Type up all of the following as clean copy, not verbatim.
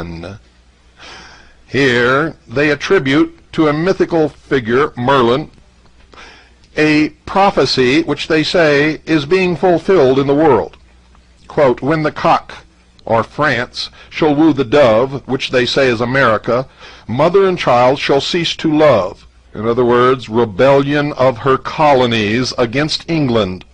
undone. Here they attribute to a mythical figure, Merlin, a prophecy which they say is being fulfilled in the world. Quote, when the cock, or France, shall woo the dove, which they say is America, mother and child shall cease to love. In other words, rebellion of her colonies against England.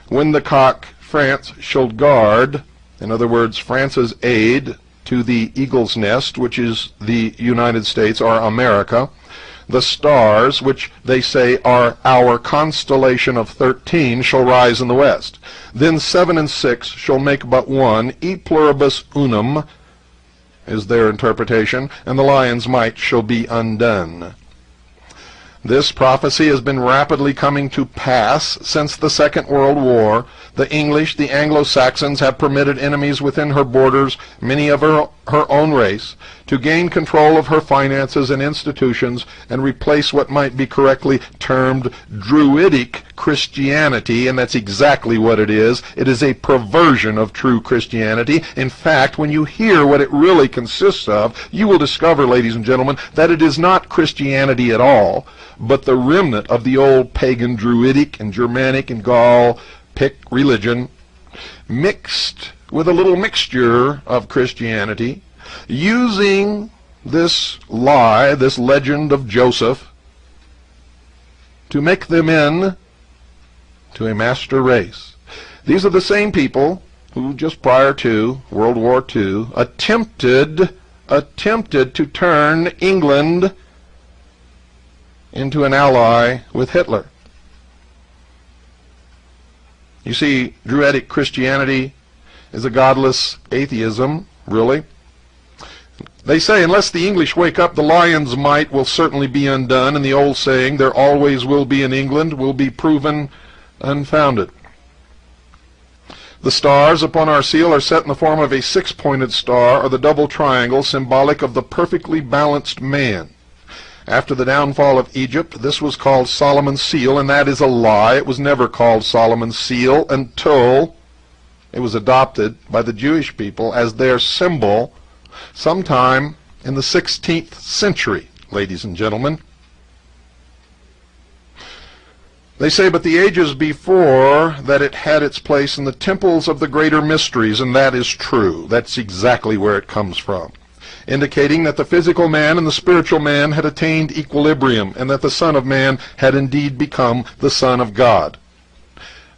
When the cock, France, shall guard, in other words, France's aid to the eagle's nest, which is the United States or America, the stars, which they say are our constellation of 13, shall rise in the west. Then 7 and 6 shall make but one, e pluribus unum, is their interpretation, and the lion's might shall be undone. This prophecy has been rapidly coming to pass since the Second World War. The English, the Anglo-Saxons, have permitted enemies within her borders, many of her own race, to gain control of her finances and institutions and replace what might be correctly termed Druidic Christianity, and that's exactly what it is. It is a perversion of true Christianity. In fact, when you hear what it really consists of, you will discover, ladies and gentlemen, that it is not Christianity at all, but the remnant of the old pagan Druidic and Germanic and Gaul-Pict religion, mixed with a little mixture of Christianity, using this lie, this legend of Joseph, to make them in to a master race. These are the same people who just prior to World War II attempted to turn England into an ally with Hitler. You see, Druidic Christianity is a godless atheism, really. They say, unless the English wake up, the lion's might will certainly be undone, and the old saying, there always will be in England, will be proven unfounded. The stars upon our seal are set in the form of a six-pointed star, or the double triangle, symbolic of the perfectly balanced man. After the downfall of Egypt, this was called Solomon's seal, and that is a lie. It was never called Solomon's seal until it was adopted by the Jewish people as their symbol sometime in the 16th century, ladies and gentlemen. They say, but the ages before that it had its place in the temples of the greater mysteries, and that is true. That's exactly where it comes from, indicating that the physical man and the spiritual man had attained equilibrium, and that the Son of Man had indeed become the Son of God.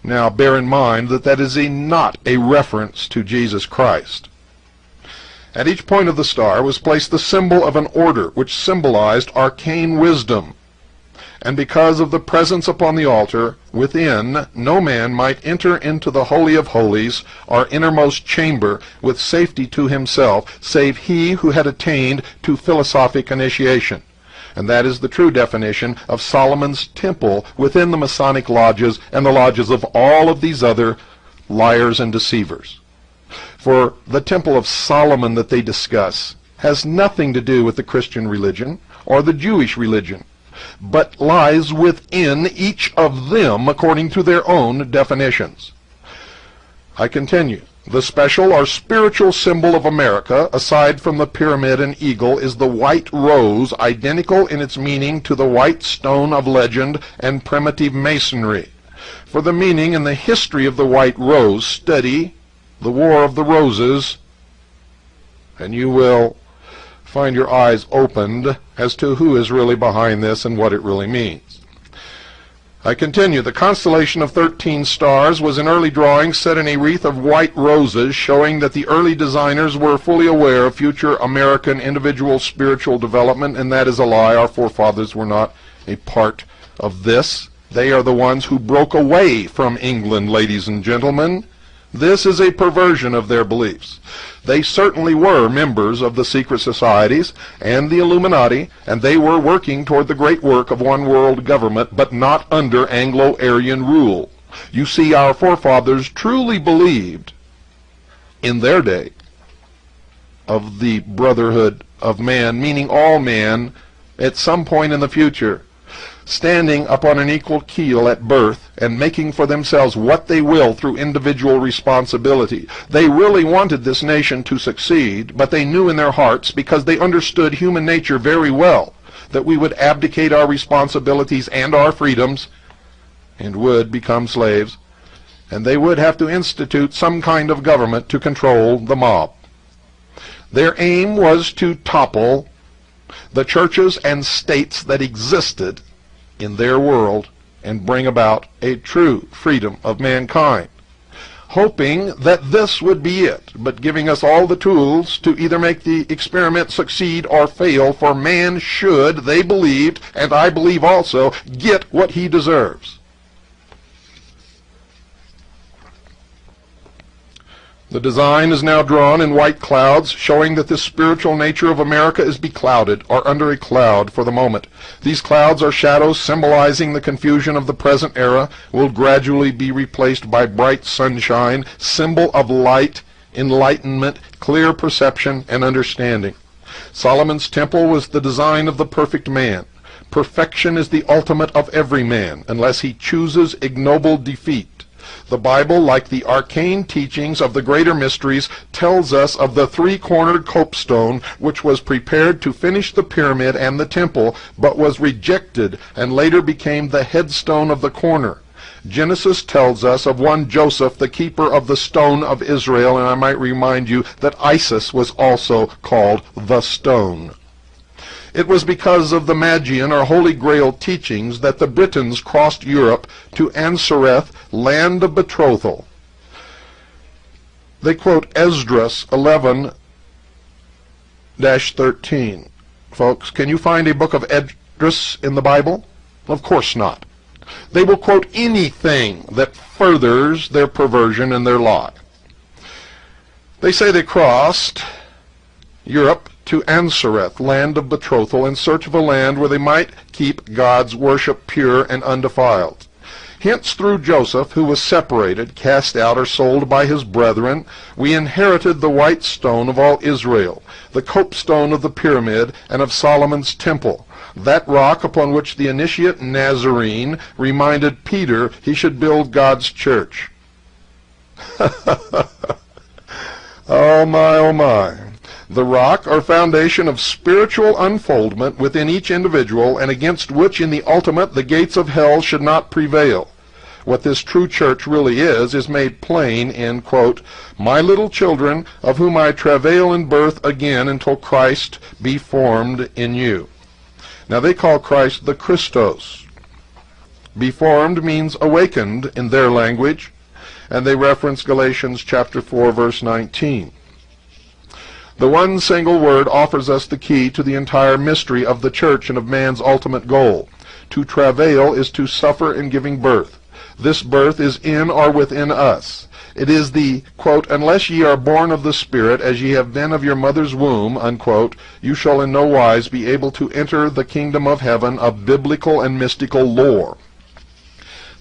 Now, bear in mind that that is not a reference to Jesus Christ. At each point of the star was placed the symbol of an order, which symbolized arcane wisdom. And because of the presence upon the altar within, no man might enter into the Holy of Holies, or innermost chamber, with safety to himself, save he who had attained to philosophic initiation. And that is the true definition of Solomon's temple within the Masonic lodges and the lodges of all of these other liars and deceivers. For the Temple of Solomon that they discuss has nothing to do with the Christian religion or the Jewish religion, but lies within each of them according to their own definitions. I continue. The special or spiritual symbol of America, aside from the pyramid and eagle, is the white rose, identical in its meaning to the white stone of legend and primitive masonry. For the meaning and the history of the white rose, study the War of the Roses, and you will find your eyes opened as to who is really behind this and what it really means. I continue. The constellation of 13 stars was in early drawings set in a wreath of white roses, showing that the early designers were fully aware of future American individual spiritual development, and that is a lie. Our forefathers were not a part of this. They are the ones who broke away from England, ladies and gentlemen. This is a perversion of their beliefs. They certainly were members of the secret societies and the Illuminati, and they were working toward the great work of one world government, but not under Anglo-Aryan rule. You see, our forefathers truly believed in their day of the brotherhood of man, meaning all man, at some point in the future. standing upon an equal keel at birth and making for themselves what they will through individual responsibility. They really wanted this nation to succeed, but they knew in their hearts, because they understood human nature very well, that we would abdicate our responsibilities and our freedoms and would become slaves, and they would have to institute some kind of government to control the mob. Their aim was to topple the churches and states that existed in their world and bring about a true freedom of mankind, hoping that this would be it, but giving us all the tools to either make the experiment succeed or fail, for man should, they believed, and I believe also, get what he deserves. The design is now drawn in white clouds, showing that the spiritual nature of America is beclouded, or under a cloud for the moment. These clouds are shadows symbolizing the confusion of the present era, will gradually be replaced by bright sunshine, symbol of light, enlightenment, clear perception, and understanding. Solomon's temple was the design of the perfect man. Perfection is the ultimate of every man, unless he chooses ignoble defeat. The Bible, like the arcane teachings of the greater mysteries, tells us of the three-cornered copestone which was prepared to finish the pyramid and the temple, but was rejected and later became the headstone of the corner. Genesis tells us of one Joseph, the keeper of the stone of Israel, and I might remind you that Isis was also called the stone. It was because of the Magian or Holy Grail teachings that the Britons crossed Europe to Ansareth, land of betrothal. They quote Esdras 11-13. Folks, can you find a book of Esdras in the Bible? Of course not. They will quote anything that furthers their perversion and their lie. They say they crossed Europe to Ansareth, land of betrothal, in search of a land where they might keep God's worship pure and undefiled. Hence, through Joseph, who was separated, cast out, or sold by his brethren, we inherited the white stone of all Israel, the copestone of the pyramid and of Solomon's temple, that rock upon which the initiate Nazarene reminded Peter he should build God's church. Oh my, oh my. The rock or foundation of spiritual unfoldment within each individual, and against which in the ultimate the gates of hell should not prevail. What this true church really is made plain in, quote, "My little children, of whom I travail in birth again until Christ be formed in you." Now they call Christ the Christos. Be formed means awakened in their language, and they reference Galatians chapter 4, verse 19. The one single word offers us the key to the entire mystery of the church and of man's ultimate goal. To travail is to suffer in giving birth. This birth is in or within us. It is the, quote, "Unless ye are born of the Spirit, as ye have been of your mother's womb," unquote, "you shall in no wise be able to enter the kingdom of heaven," of biblical and mystical lore.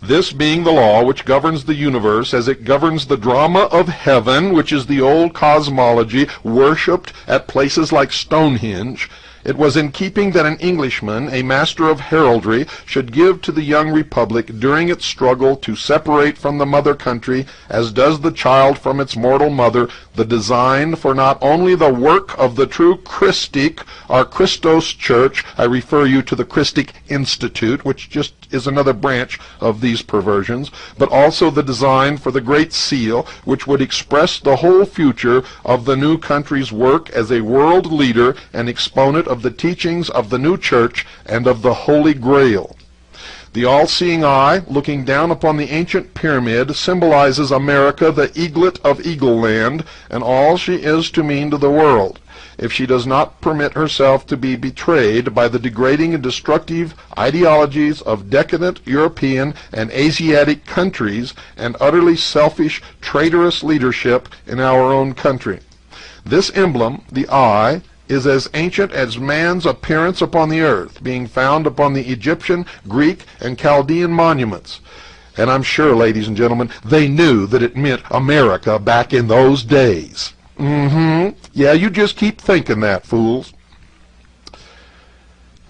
This being the law which governs the universe as it governs the drama of heaven, which is the old cosmology worshipped at places like Stonehenge, it was in keeping that an Englishman, a master of heraldry, should give to the young republic during its struggle to separate from the mother country, as does the child from its mortal mother, the design for not only the work of the true Christic or Christos Church, I refer you to the Christic Institute, which just is another branch of these perversions, but also the design for the Great Seal, which would express the whole future of the new country's work as a world leader and exponent of the teachings of the new church and of the Holy Grail. The all-seeing eye, looking down upon the ancient pyramid, symbolizes America, the eaglet of Eagle Land, and all she is to mean to the world, if she does not permit herself to be betrayed by the degrading and destructive ideologies of decadent European and Asiatic countries and utterly selfish, traitorous leadership in our own country. This emblem, the eye, is as ancient as man's appearance upon the earth, being found upon the Egyptian, Greek, and Chaldean monuments. And I'm sure, ladies and gentlemen, they knew that it meant America back in those days. Yeah, you just keep thinking that, fools.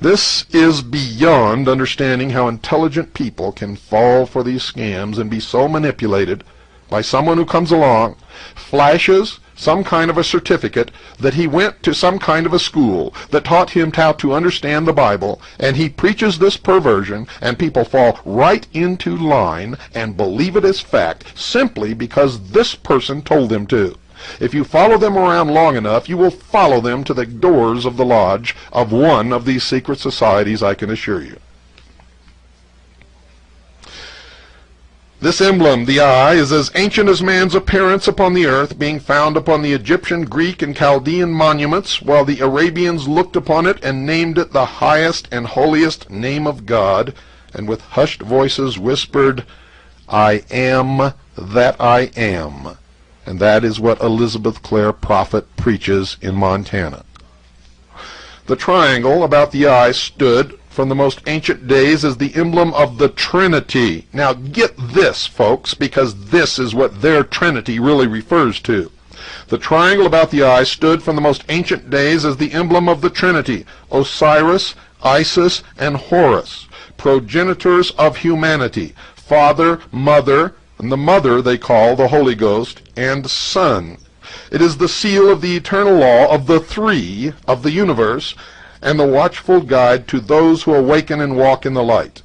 This is beyond understanding how intelligent people can fall for these scams and be so manipulated by someone who comes along, flashes some kind of a certificate that he went to some kind of a school that taught him how to understand the Bible, and he preaches this perversion, and people fall right into line and believe it as fact simply because this person told them to. If you follow them around long enough, you will follow them to the doors of the lodge of one of these secret societies, I can assure you. This emblem, the eye, is as ancient as man's appearance upon the earth, being found upon the Egyptian, Greek, and Chaldean monuments, while the Arabians looked upon it and named it the highest and holiest name of God, and with hushed voices whispered, "I am that I am." And that is what Elizabeth Clare Prophet preaches in Montana. The triangle about the eye stood from the most ancient days as the emblem of the Trinity. Now get this, folks, because this is what their Trinity really refers to. The triangle about the eye stood from the most ancient days as the emblem of the Trinity: Osiris, Isis, and Horus, progenitors of humanity, Father, Mother, and the Mother they call the Holy Ghost, and Son. It is the seal of the eternal law of the three of the universe, and the watchful guide to those who awaken and walk in the light.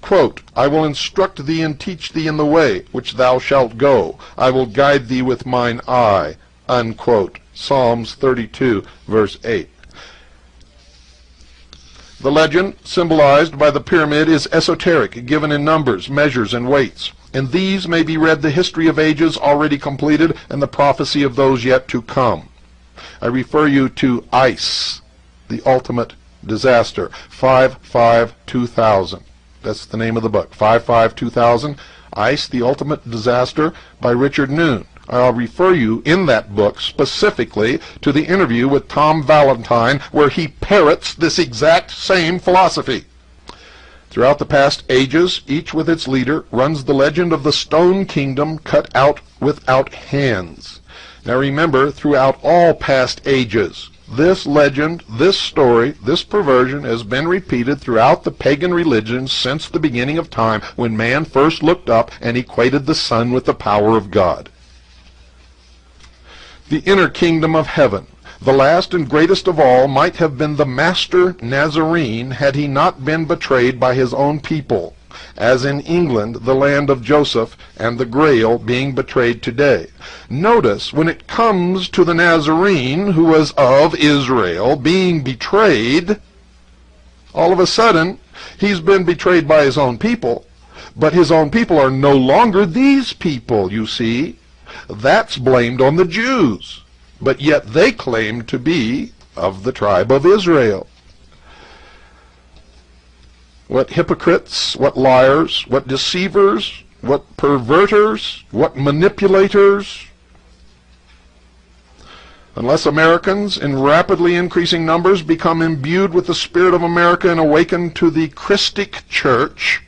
Quote, "I will instruct thee and teach thee in the way which thou shalt go. I will guide thee with mine eye." Unquote. Psalms 32, verse 8. The legend symbolized by the pyramid is esoteric, given in numbers, measures, and weights. In these may be read the history of ages already completed and the prophecy of those yet to come. I refer you to ICE, the ultimate disaster, 5-5-2000. That's the name of the book, 5-5-2000, ICE, the ultimate disaster, by Richard Noon. I'll refer you in that book specifically to the interview with Tom Valentine, where he parrots this exact same philosophy. Throughout the past ages, each with its leader, runs the legend of the stone kingdom cut out without hands. Now remember, throughout all past ages, this legend, this story, this perversion has been repeated throughout the pagan religions since the beginning of time, when man first looked up and equated the sun with the power of God. The inner kingdom of heaven, the last and greatest of all, might have been the Master Nazarene had he not been betrayed by his own people, as in England, the land of Joseph, and the Grail being betrayed today. Notice, when it comes to the Nazarene, who was of Israel, being betrayed, all of a sudden, he's been betrayed by his own people, but his own people are no longer these people, you see. That's blamed on the Jews, but yet they claim to be of the tribe of Israel. What hypocrites, what liars, what deceivers, what perverters, what manipulators. Unless Americans in rapidly increasing numbers become imbued with the spirit of America and awaken to the Christic Church,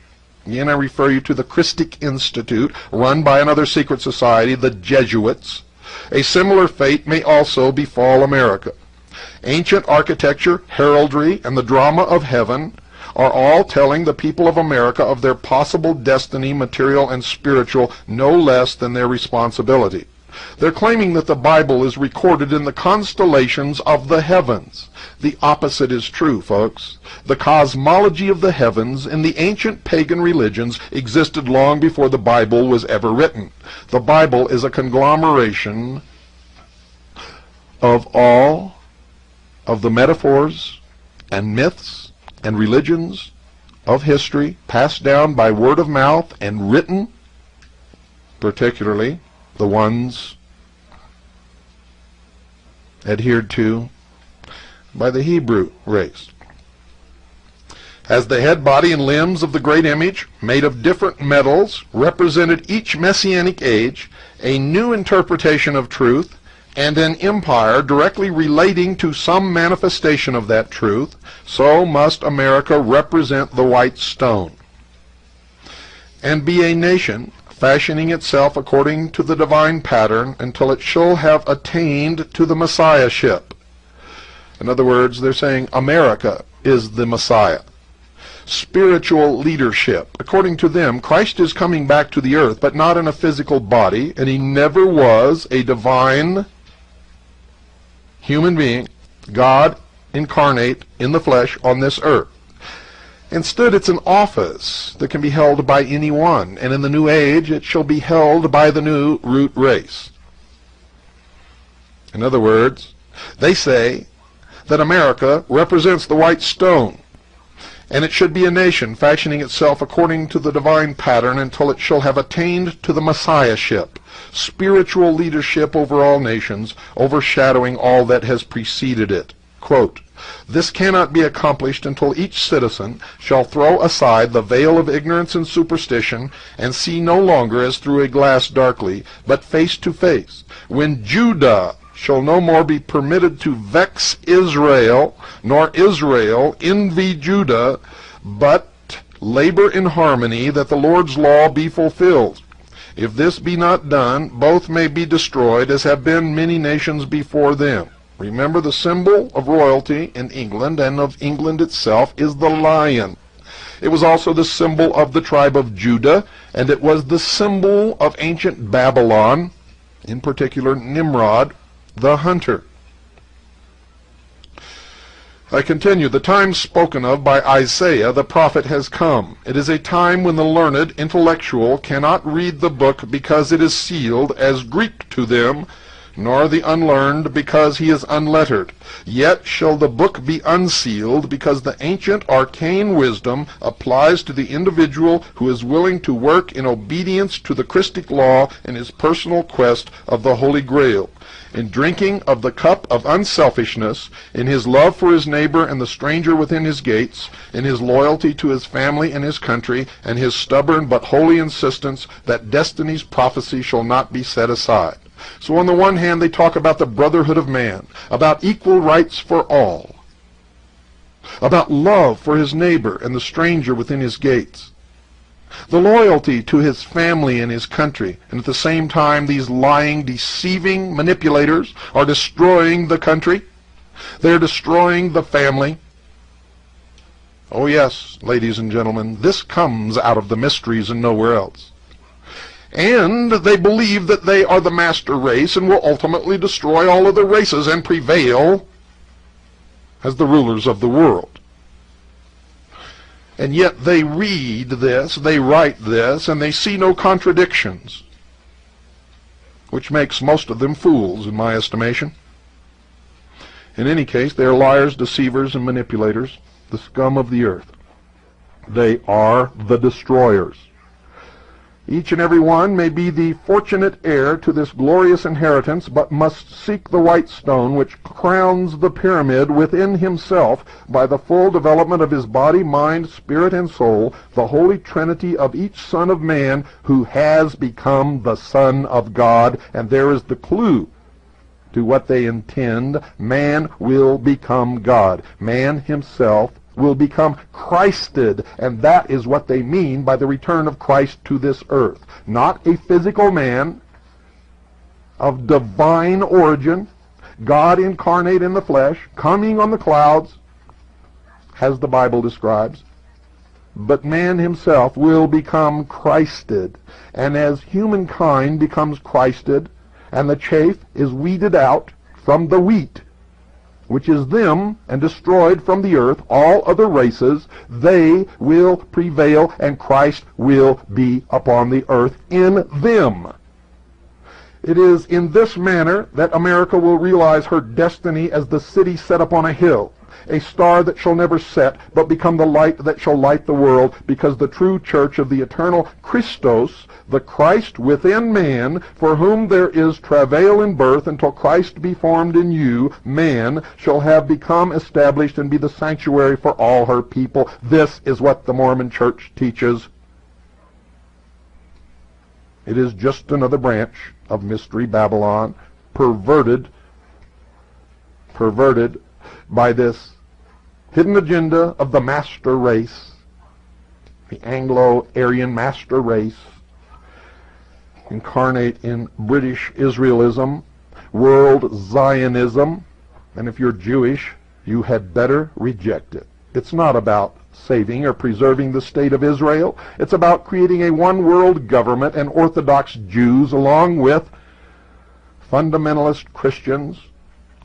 again I refer you to the Christic Institute, run by another secret society, the Jesuits, a similar fate may also befall America. Ancient architecture, heraldry, and the drama of heaven are all telling the people of America of their possible destiny, material and spiritual, no less than their responsibility. They're claiming that the Bible is recorded in the constellations of the heavens. The opposite is true, folks. The cosmology of the heavens in the ancient pagan religions existed long before the Bible was ever written. The Bible is a conglomeration of all of the metaphors and myths and religions of history passed down by word of mouth and written, particularly the ones adhered to by the Hebrew race. As the head, body, and limbs of the great image, made of different metals, represented each messianic age, a new interpretation of truth, and an empire directly relating to some manifestation of that truth, so must America represent the white stone, and be a nation fashioning itself according to the divine pattern until it shall have attained to the Messiahship. In other words, they're saying America is the Messiah. Spiritual leadership. According to them, Christ is coming back to the earth, but not in a physical body, and he never was a divine human being, God incarnate in the flesh on this earth. Instead, it's an office that can be held by anyone, and in the new age, it shall be held by the new root race. In other words, they say that America represents the white stone, and it should be a nation fashioning itself according to the divine pattern until it shall have attained to the Messiahship, spiritual leadership over all nations, overshadowing all that has preceded it. Quote, "This cannot be accomplished until each citizen shall throw aside the veil of ignorance and superstition and see no longer as through a glass darkly, but face to face, when Judah shall no more be permitted to vex Israel, nor Israel envy Judah, but labor in harmony that the Lord's law be fulfilled. If this be not done, both may be destroyed, as have been many nations before them." Remember, the symbol of royalty in England and of England itself is the lion. It was also the symbol of the tribe of Judah, and it was the symbol of ancient Babylon, in particular Nimrod, the hunter. I continue, the time spoken of by Isaiah the prophet has come. It is a time when the learned intellectual cannot read the book because it is sealed as Greek to them, nor the unlearned because he is unlettered. Yet shall the book be unsealed, because the ancient arcane wisdom applies to the individual who is willing to work in obedience to the Christic law in his personal quest of the Holy Grail, in drinking of the cup of unselfishness, in his love for his neighbor and the stranger within his gates, in his loyalty to his family and his country, and his stubborn but holy insistence that destiny's prophecy shall not be set aside. So on the one hand, they talk about the brotherhood of man, about equal rights for all, about love for his neighbor and the stranger within his gates, the loyalty to his family and his country, and at the same time these lying, deceiving manipulators are destroying the country. They're destroying the family. Oh yes, ladies and gentlemen, this comes out of the mysteries and nowhere else. And they believe that they are the master race and will ultimately destroy all other races and prevail as the rulers of the world. And yet they read this, they write this, and they see no contradictions, which makes most of them fools in my estimation. In any case, they are liars, deceivers, and manipulators, the scum of the earth. They are the destroyers. Each and every one may be the fortunate heir to this glorious inheritance, but must seek the white stone which crowns the pyramid within himself by the full development of his body, mind, spirit, and soul, the holy trinity of each son of man who has become the Son of God. And there is the clue to what they intend. Man will become God. Man himself will become Christed, and that is what they mean by the return of Christ to this earth. Not a physical man of divine origin, God incarnate in the flesh, coming on the clouds, as the Bible describes, but man himself will become Christed. And as humankind becomes Christed, and the chaff is weeded out from the wheat, which is them, and destroyed from the earth all other races, they will prevail, and Christ will be upon the earth in them. It is in this manner that America will realize her destiny as the city set upon a hill, a star that shall never set, but become the light that shall light the world, because the true church of the eternal Christos, the Christ within man, for whom there is travail in birth until Christ be formed in you, man, shall have become established and be the sanctuary for all her people. This is what the Mormon church teaches. It is just another branch of Mystery Babylon, perverted by this hidden agenda of the master race, the Anglo-Aryan master race, incarnate in British Israelism, world Zionism, and if you're Jewish, you had better reject it. It's not about saving or preserving the state of Israel. It's about creating a one-world government and Orthodox Jews along with fundamentalist Christians,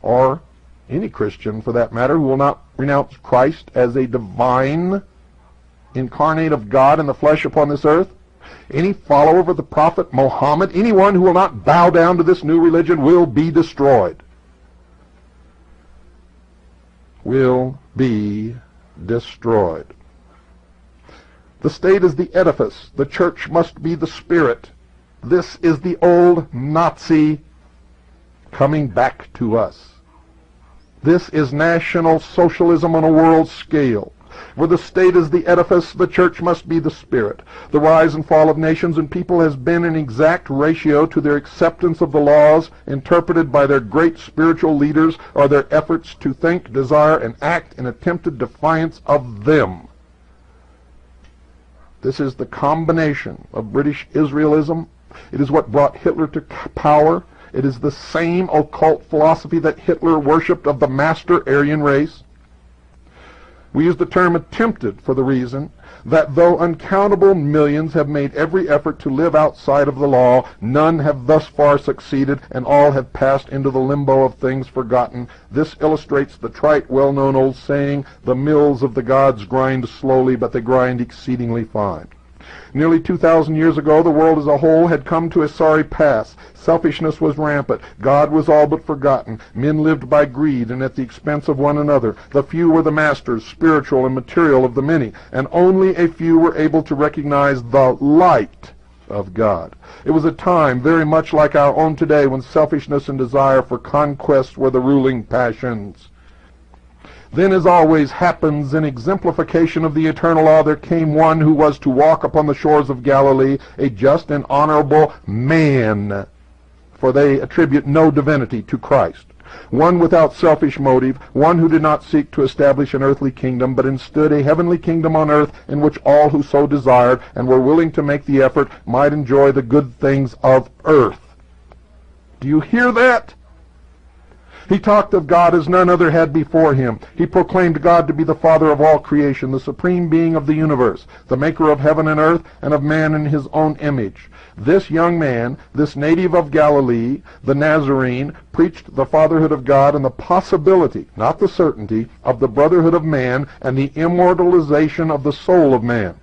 or any Christian for that matter, who will not renounce Christ as a divine incarnate of God in the flesh upon this earth. Any follower of the prophet Muhammad, anyone who will not bow down to this new religion will be destroyed. Will be destroyed. The state is the edifice. The church must be the spirit. This is the old Nazi coming back to us. This is National Socialism on a world scale. Where the state is the edifice, the church must be the spirit. The rise and fall of nations and people has been in exact ratio to their acceptance of the laws interpreted by their great spiritual leaders or their efforts to think, desire, and act in attempted defiance of them. This is the combination of British Israelism. It is what brought Hitler to power. It is the same occult philosophy that Hitler worshipped of the master Aryan race. We use the term attempted for the reason that though uncountable millions have made every effort to live outside of the law, none have thus far succeeded, and all have passed into the limbo of things forgotten. This illustrates the trite, well-known old saying, the mills of the gods grind slowly, but they grind exceedingly fine. Nearly 2,000 years ago, the world as a whole had come to a sorry pass. Selfishness was rampant. God was all but forgotten. Men lived by greed and at the expense of one another. The few were the masters, spiritual and material, of the many, and only a few were able to recognize the light of God. It was a time very much like our own today when selfishness and desire for conquest were the ruling passions. Then, as always happens in exemplification of the eternal law, there came one who was to walk upon the shores of Galilee, a just and honorable man, for they attribute no divinity to Christ. One without selfish motive, one who did not seek to establish an earthly kingdom, but instead a heavenly kingdom on earth in which all who so desired and were willing to make the effort might enjoy the good things of earth. Do you hear that? He talked of God as none other had before him. He proclaimed God to be the Father of all creation, the supreme being of the universe, the maker of heaven and earth, and of man in his own image. This young man, this native of Galilee, the Nazarene, preached the fatherhood of God and the possibility, not the certainty, of the brotherhood of man and the immortalization of the soul of man.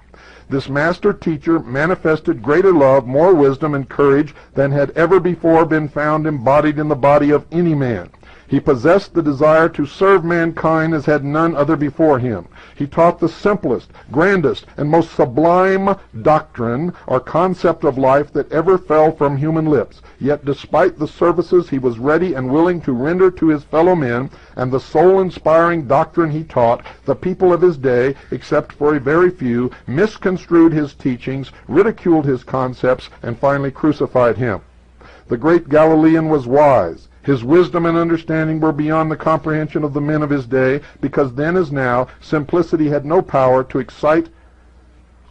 This master teacher manifested greater love, more wisdom, and courage than had ever before been found embodied in the body of any man. He possessed the desire to serve mankind as had none other before him. He taught the simplest, grandest, and most sublime doctrine or concept of life that ever fell from human lips. Yet despite the services he was ready and willing to render to his fellow men, and the soul-inspiring doctrine he taught, the people of his day, except for a very few, misconstrued his teachings, ridiculed his concepts, and finally crucified him. The great Galilean was wise. His wisdom and understanding were beyond the comprehension of the men of his day, because then as now, simplicity had no power to excite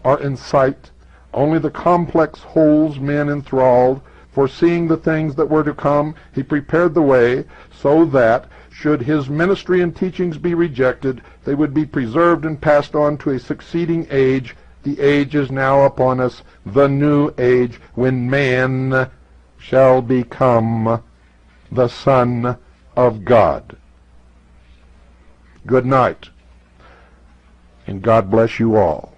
or incite. Only the complex wholes men enthralled. Foreseeing the things that were to come, he prepared the way so that, should his ministry and teachings be rejected, they would be preserved and passed on to a succeeding age. The age is now upon us, the new age, when man shall become the Son of God. Good night, and God bless you all.